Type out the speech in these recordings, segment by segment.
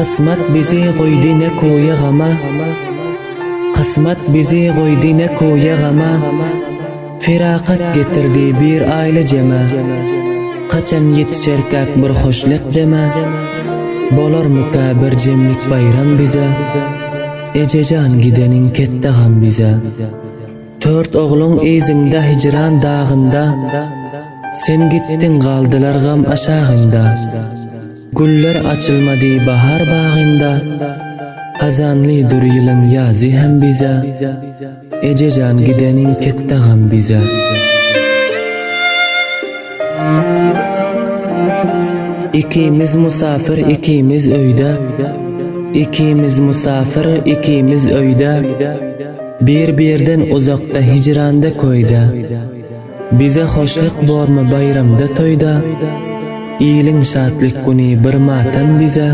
Kısmet bizi koydu ne koya gama, kısmet bizi koydu ne koya gama. Firakat getirdi bir aile cema, kaçan yetişerkak bir hoşluk deme. Bolar muka bir cemlik bayram bize, ececan gidenin kette gam bize. Tört oğlun izinde hicran dağında, sen gittin kaldılar gam aşağında. Güller açılmadı bahar bağında, hazanlı dur yılın yazı hem bize, ececan gidenin kette gam bize. İkimiz musafir, ikimiz öyde, ikimiz musafir, ikimiz öyde. Bir-birden uzakta hicranda koyda, bize hoşluk borma bayramda toyda. İyilin şatlık günü bir matem bize,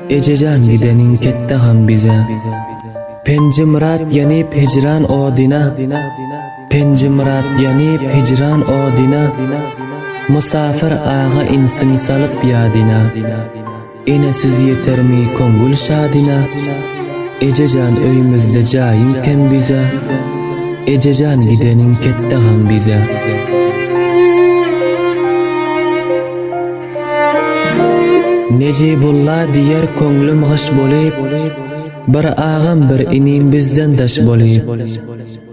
ececan gidenin kette gam bize. Pencimrat yanip hicran odina, pencimrat yanip hicran odina. Musafir ağa insin salıp yadina, enesiz yeter mi kongul şadina. Ececan öyümüzde cayın kem bize, ececan gidenin kette gam bize. Necibullah diyer konglum gış bolip, bir ağam bir inim bizden daş bolip.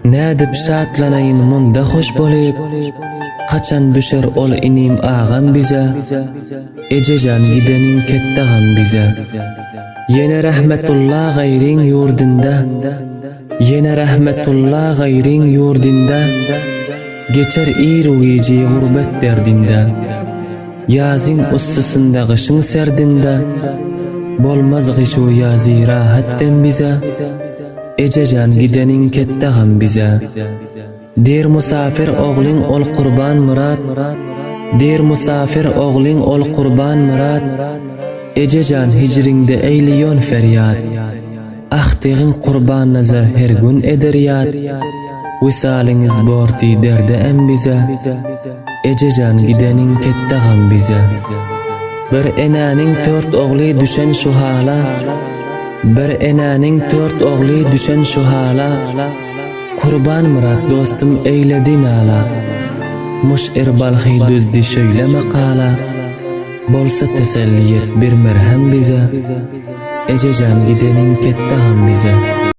Nadip şatlanayın munda hoş bolip, kaçan düşer ol inim ağam bize, ececan gidenin kette gam bize. Yine rahmetullah gayrin yurdunda, yine rahmetullah gayrin yurdunda. Geçer iruici gurbet derdinde, yazın ussısında kışın serdinde. Bolmaz gışu yazı rahatten bize, ececan gidenin kette gam bize. Der musafir oğlin ol kurban murat, der musafir oğlin ol kurban murat. Ececan hicringde eyliyon feryat, ahtiğin kurban nazar her gün eder yad. Visaliniz borti derde em bize, ececan gidenin kette gam bize. Bir enanin tört oğli düşen şu hala, bir enanin tört oğli düşen şu hala. Kurban murat dostum eyledin ala, muş balhi düzdi şöyle makala. Bolsa teselliyet bir merhem bize, ececan gidenin kette gam bize.